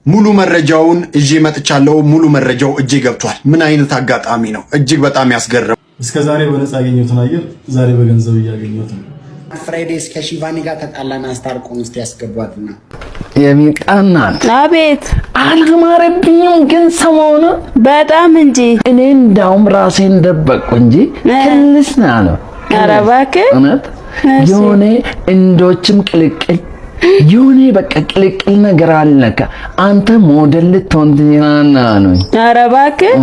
ሙሉ መረጃውን እጄ መጥቻለሁ። ሙሉ መረጃው እጄ ገብቷል። ምን አይነት አጋጣሚ ነው! እጅግ በጣም ያስገርም። እስከዛሬ በነፃ ያገኘሁትን አየር ዛሬ በገንዘብ እያገኘሁት ነው። ፍራይዴስ ከሺቫኒ ጋር ተጣላና አስታርቆን እስቲ ያስገቧትና የሚቃናት አቤት አልማረብኝም፣ ግን ሰሞኑ በጣም እንጂ እኔ እንዳውም ራሴን ደበቅኩ እንጂ ክልስ ነው። ኧረ እባክህ እውነት የሆነ እንዶችም ቅልቅል የሆነ በቃ ቅልቅል ነገር አለካ። አንተ ሞዴል ልትሆን ትችላለህ ነው። ኧረ እባክህ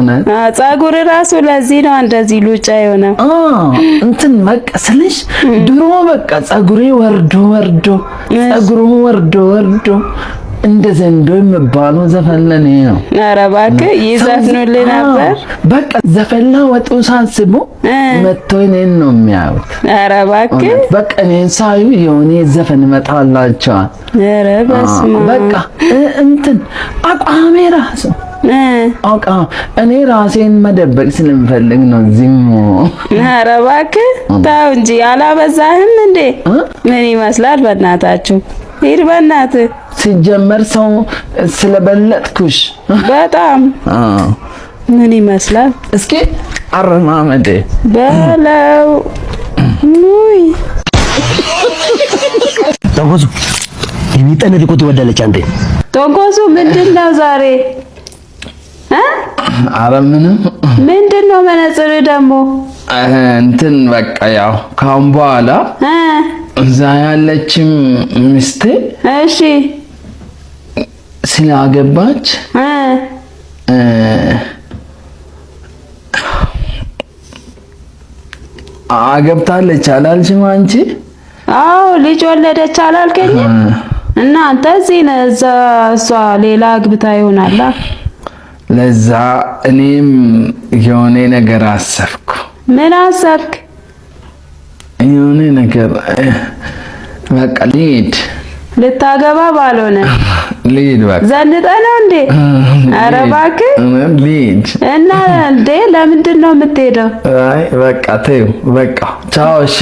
ፀጉር ራሱ ለዚህ ነው እንደዚህ ሉጫ የሆነው። እንትን በቃ ስልሽ ድሮ በቃ ፀጉሬ ወርዶ እንደ ዘንዶ የሚባለው ዘፈን ለኔ ነው። ኧረ እባክህ ይዘፍኑልህ ነበር። በቃ ዘፈንና ወጡ ሳስቡ መጥቶ እኔን ነው የሚያዩት። ኧረ እባክህ በቃ እኔን ሳዩ የሆነ ዘፈን መጣላቸዋል። ኧረ በስመ አብ በቃ እንትን አቋሜ ራሱ እኔ ራሴን መደበቅ ስለምፈልግ ነው ዝም። ኧረ እባክህ ተው እንጂ አላበዛህም እንዴ? ምን ይመስላል በእናታችሁ? ሂድ በእናትህ። ሲጀመር ሰው ስለበለጥኩሽ በጣም ምን ይመስላል? እስኪ አረማመዴ በለው ሙይ ተንኮሱ የሚጠነድ እኮ ትወዳለች። አንተ ተንኮሱ ምንድነው ዛሬ? ኧረ ምንድነው? መነጽር ደግሞ እንትን በቃ ያው ካሁን በኋላ እዛ ያለችም ሚስቴ እሺ ስላገባች አገብታለች አላልሽም አንቺ? አዎ ልጅ ወለደች አላልከኝም? እና አንተ እዚህ ነህ፣ እሷ ሌላ አግብታ ይሆናል። ለዛ እኔም የሆነ ነገር አሰብኩ። ምን አሰብክ? የሆነ ነገር በቃ ልሂድ። ልታገባ ባልሆነ ልሂድ በቃ። ዘንጠህ ነው እንዴ? ኧረ እባክህ ልሂድ። እና እንዴ ለምንድን ነው የምትሄደው? አይ በቃ ተይው በቃ ቻው። እሺ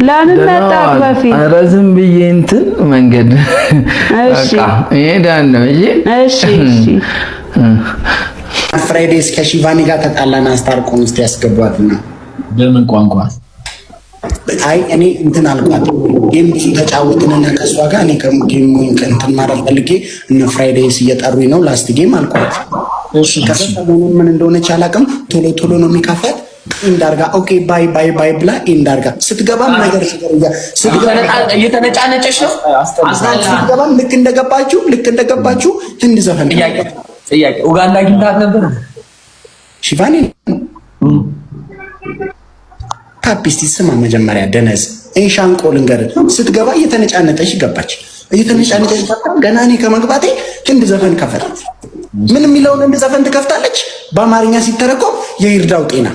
ለምን መጣህ በፊት? ኧረ ዝም ብዬ እንትን መንገድ በቃ እሄዳለሁ። እሺ እሺ። ፍራይዴስ ከሺቫኒ ጋር ተጣላና አስታርቆን እስቲ ያስገቧትና በምን ቋንቋ? አይ እኔ እንትን አልኳት። ጌም ብዙ ተጫወትንና ከሷ ጋር እኔ ከጌም እንትን ማረፍ ፈልጌ እነ ፍራይዴስ እየጠሩኝ ነው ላስት ጌም አልኳት። እሺ ከሰሞኑን ምን እንደሆነች አላውቅም። ቶሎ ነው የሚካፋት። እንዳርጋ ኦኬ ባይ ብላ እንዳርጋ ስትገባም ነገር እየተነጫነጨሽ ነው። ስትገባም ልክ እንደገባችሁ ህንድ ዘፈን ጥያቄ ኡጋንዳ አግኝታት ነበር ሺቫኒ ፓፒስቲ ስማ መጀመሪያ ደነዝ ሻንቆ ልንገርህ። ስትገባ እየተነጫነጠች ገባች። ገና እኔ ከመግባቴ ህንድ ዘፈን ከፈተች። ምን የሚለውን ህንድ ዘፈን ትከፍታለች። በአማርኛ ሲተረጎም የይርዳው ጤና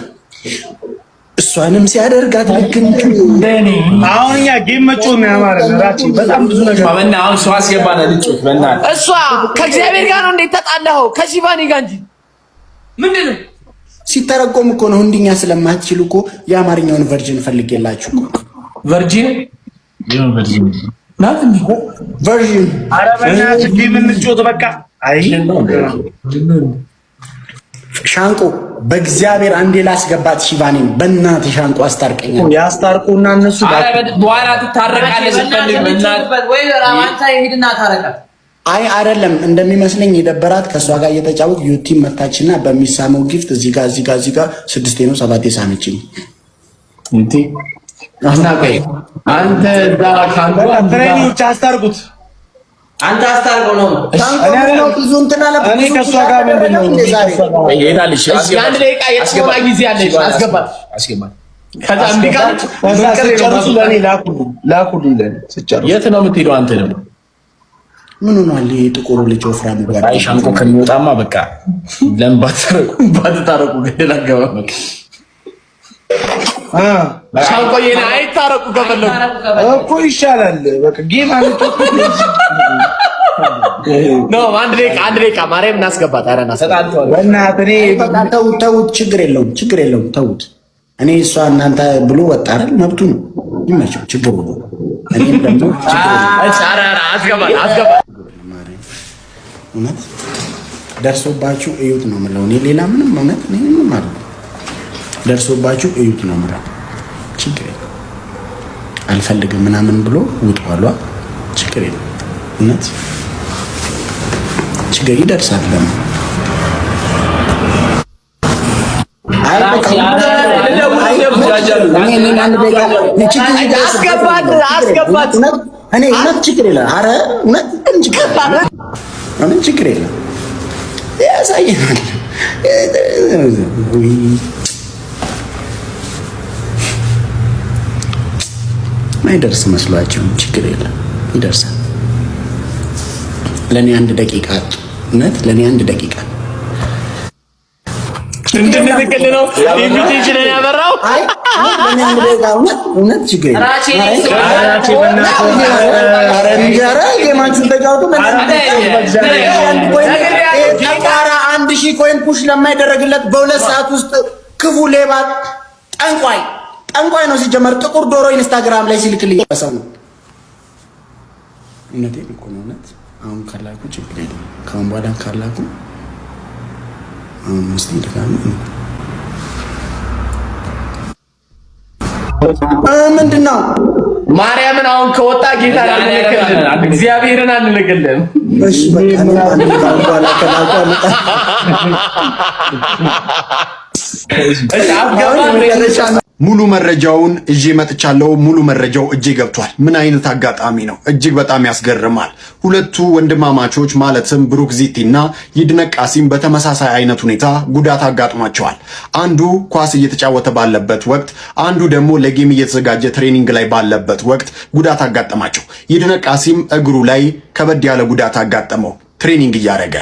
እሷንም ሲያደርጋት ልክ እንደኔ አሁን እኛ ጌም መጮህ ነው ያማረን። በጣም ብዙ ነገር ባበና አሁን ሰው አስገባና ልጮህ በእናትህ። እሷ ከእግዚአብሔር ጋር ነው እንዴ ተጣላኸው? ከሺቫኒ ጋር እንጂ ምንድነው? ሲተረጎም እኮ ነው። ህንድኛ ስለማትችሉ እኮ የአማርኛውን ቨርዥን ፈልጌላችሁ እኮ ቨርዥን አረበኛ ጌም እንጮህ በቃ። አይ ሻንቆ በእግዚአብሔር አንዴ ላስገባት ሺቫኒን በእናት ሻንቆ አስታርቀኛል። ያስታርቁና እነሱ በኋላ ትታረቃለህ ስትፈልግ በእናትህ ወይ ራማንታ ይሄድና ታረቃት። አይ አይደለም እንደሚመስለኝ የደበራት ከሷ ጋር እየተጫወት ዩቲ መታችና በሚሳመው ጊፍት እዚህ ጋር 6 ነው 7 ሳመችኝ። እንዴ አስታርቀኝ አንተ ዳራ ካንተ ትሬኒዎች አስታርቁት። አንተ አስታርቀው ነው ነው ብዙ እንትን አለ። እኔ ከሷ ጋር ምንድነው ይሄዳልሽ? አንድ ደቂቃ የጥቆማ ጊዜ አለሽ። አስገባት ከዛ እንዲቃል ጨርሱ። ለኔ ላኩልኝ ለኔ ስጨርሱ። የት ነው የምትሄደው አንተ ደግሞ? ምን ሆኗል? ይሄ ጥቁሩ ልጅ ወፍራም ጋር አይ ሻንቆ ከሚወጣማ በቃ ባትታረቁ ገደል አገባ በቃ ሻንቆ የኔ አይታረቁ ከፈለጉ እኮ ይሻላል። በቃ ጌም ነው። አንድ ደቂቃ ማርያም እናስገባት። ኧረ እናስገባት በእናትህ ተውት። ችግር የለውም ተውት። እኔ እሷ እናንተ ብሎ ወጣ አይደል? መብቱ ነው፣ ይመቸው። ችግር ነው። እኔም ደግሞ አስገባት እውነት ደርሶባችሁ እዩት ነው የምለው። እኔ ሌላ ምንም እውነት ምንም ማለት ደርሶባችሁ እዩት ነው የምለው። ችግር የለም አልፈልግም ምናምን ብሎ ውጧሏ። ችግር የለም እውነት ችግር ይደርሳል። ለምን አስገባት እኔ እውነት ችግር የለም። ኧረ እውነት ችግር የለም ያሳየናል። ማይደርስ መስሏቸው ችግር የለም ይደርሳል። ለኔ 1 ደቂቃ እውነት ለኔ 1 ደቂቃ እንድንልክል ነው ኢንቪቴሽን ያበራው። አይ ለኔ 1 ደቂቃ እውነት ችግር የለም። ኧረ እንጀራ የማንቹን ተጫውቶ ተቃራ 1000 ኮይን ፑሽ ለማይደረግለት በ2 ሰዓት ውስጥ ክፉ ሌባ ጠንቋይ ነው ሲጀመር። ጥቁር ዶሮ ኢንስታግራም ላይ ሲልክልኝ ሰው ነው። እውነቴን እኮ ነው። እውነት አሁን ካላኩ ችግር የለም። ካሁን በኋላ ካላኩ አሁን እስቲ ድጋሚ ምንድነው ማርያምን አሁን ከወጣ ጌታ አንልክልም፣ እግዚአብሔርን አንልክልም። እሺ በቃ ነው ባላ ካላኩ ሙሉ መረጃውን እጄ መጥቻለሁ። ሙሉ መረጃው እጄ ገብቷል። ምን አይነት አጋጣሚ ነው! እጅግ በጣም ያስገርማል። ሁለቱ ወንድማማቾች ማለትም ብሩክ ዚቲና ይድነቅ ቃሲም በተመሳሳይ አይነት ሁኔታ ጉዳት አጋጥሟቸዋል። አንዱ ኳስ እየተጫወተ ባለበት ወቅት፣ አንዱ ደግሞ ለጌም እየተዘጋጀ ትሬኒንግ ላይ ባለበት ወቅት ጉዳት አጋጠማቸው። ይድነቅ ቃሲም እግሩ ላይ ከበድ ያለ ጉዳት አጋጠመው ትሬኒንግ እያደረገ።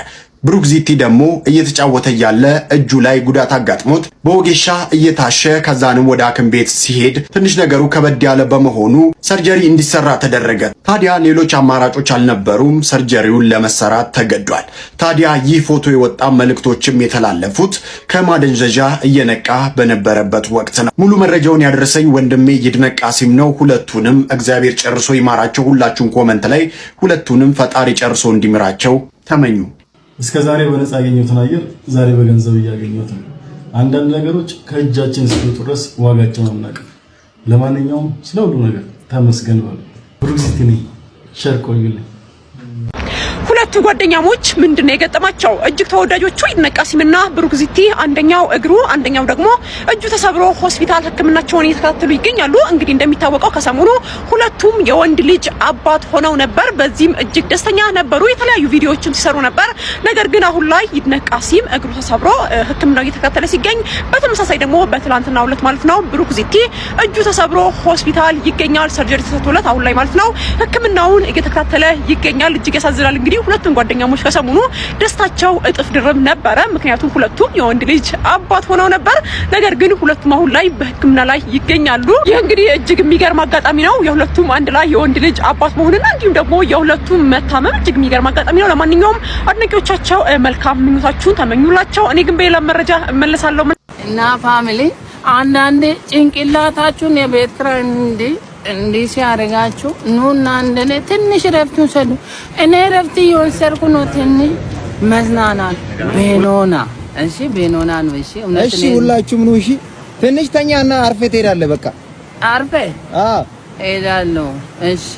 ብሩክ ዚቲ ደግሞ እየተጫወተ ያለ እጁ ላይ ጉዳት አጋጥሞት በወጌሻ እየታሸ ከዛንም ወደ ሐኪም ቤት ሲሄድ ትንሽ ነገሩ ከበድ ያለ በመሆኑ ሰርጀሪ እንዲሰራ ተደረገ። ታዲያ ሌሎች አማራጮች አልነበሩም። ሰርጀሪውን ለመሰራት ተገዷል። ታዲያ ይህ ፎቶ የወጣ መልእክቶችም የተላለፉት ከማደንዘዣ እየነቃ በነበረበት ወቅት ነው። ሙሉ መረጃውን ያደረሰኝ ወንድሜ ይድነቅ ቃሲም ነው። ሁለቱንም እግዚአብሔር ጨርሶ ይማራቸው። ሁላችሁም ኮመንት ላይ ሁለቱንም ፈጣሪ ጨርሶ እንዲምራቸው ተመኙ። እስከ ዛሬ በነፃ ያገኘሁትን አየር ዛሬ በገንዘብ እያገኘሁት ነው። አንዳንድ ነገሮች ከእጃችን እስኪወጡ ድረስ ዋጋቸውን አናውቅም። ለማንኛውም ስለ ሁሉ ነገር ተመስገን በሉ። ብሩክ ዚቲ ነኝ። ሸር ቆዩልኝ። ሁለቱ ጓደኛሞች ምንድነው የገጠማቸው? እጅግ ተወዳጆቹ ይድነቅ ቃሲምና ብሩክ ዚቲ አንደኛው እግሩ አንደኛው ደግሞ እጁ ተሰብሮ ሆስፒታል ሕክምናቸውን እየተከታተሉ ይገኛሉ። እንግዲህ እንደሚታወቀው ከሰሞኑ ሁለቱም የወንድ ልጅ አባት ሆነው ነበር። በዚህም እጅግ ደስተኛ ነበሩ። የተለያዩ ቪዲዮዎችም ሲሰሩ ነበር። ነገር ግን አሁን ላይ ይድነቅ ቃሲም እግሩ ተሰብሮ ሕክምናው እየተከታተለ ሲገኝ፣ በተመሳሳይ ደግሞ በትላንትናው ዕለት ማለት ነው ብሩክ ዚቲ እጁ ተሰብሮ ሆስፒታል ይገኛል። ሰርጀሪ ተሰጥቶለት አሁን ላይ ማለት ነው ሕክምናውን እየተከታተለ ይገኛል። እጅግ ያሳዝናል። እንግዲህ ሁለቱም ጓደኛሞች ከሰሞኑ ደስታቸው እጥፍ ድርብ ነበረ። ምክንያቱም ሁለቱም የወንድ ልጅ አባት ሆነው ነበር። ነገር ግን ሁለቱም አሁን ላይ በሕክምና ላይ ይገኛሉ። ይህ እንግዲህ እጅግ የሚገርም አጋጣሚ ነው። የሁለቱም አንድ ላይ የወንድ ልጅ አባት መሆንና እንዲሁም ደግሞ የሁለቱም መታመም እጅግ የሚገርም አጋጣሚ ነው። ለማንኛውም አድናቂዎቻቸው መልካም ምኞታችሁን ተመኙላቸው። እኔ ግን በሌላ መረጃ እመለሳለሁ እና ፋሚሊ አንዳንዴ ጭንቅላታችሁን የቤት ኪራይ እንዲህ ሲያደርጋችሁ ኑና እንደኔ ትንሽ ረፍት ውሰዱ። እኔ ረፍት እየወሰድኩ ነው። ትንሽ መዝናናት ቤኖና እሺ፣ ቤኖና ነው። እሺ፣ እሺ፣ ሁላችሁም ነው። እሺ፣ ትንሽ ተኛና አርፌ ትሄዳለህ። በቃ አርፌ እሄዳለሁ። እሺ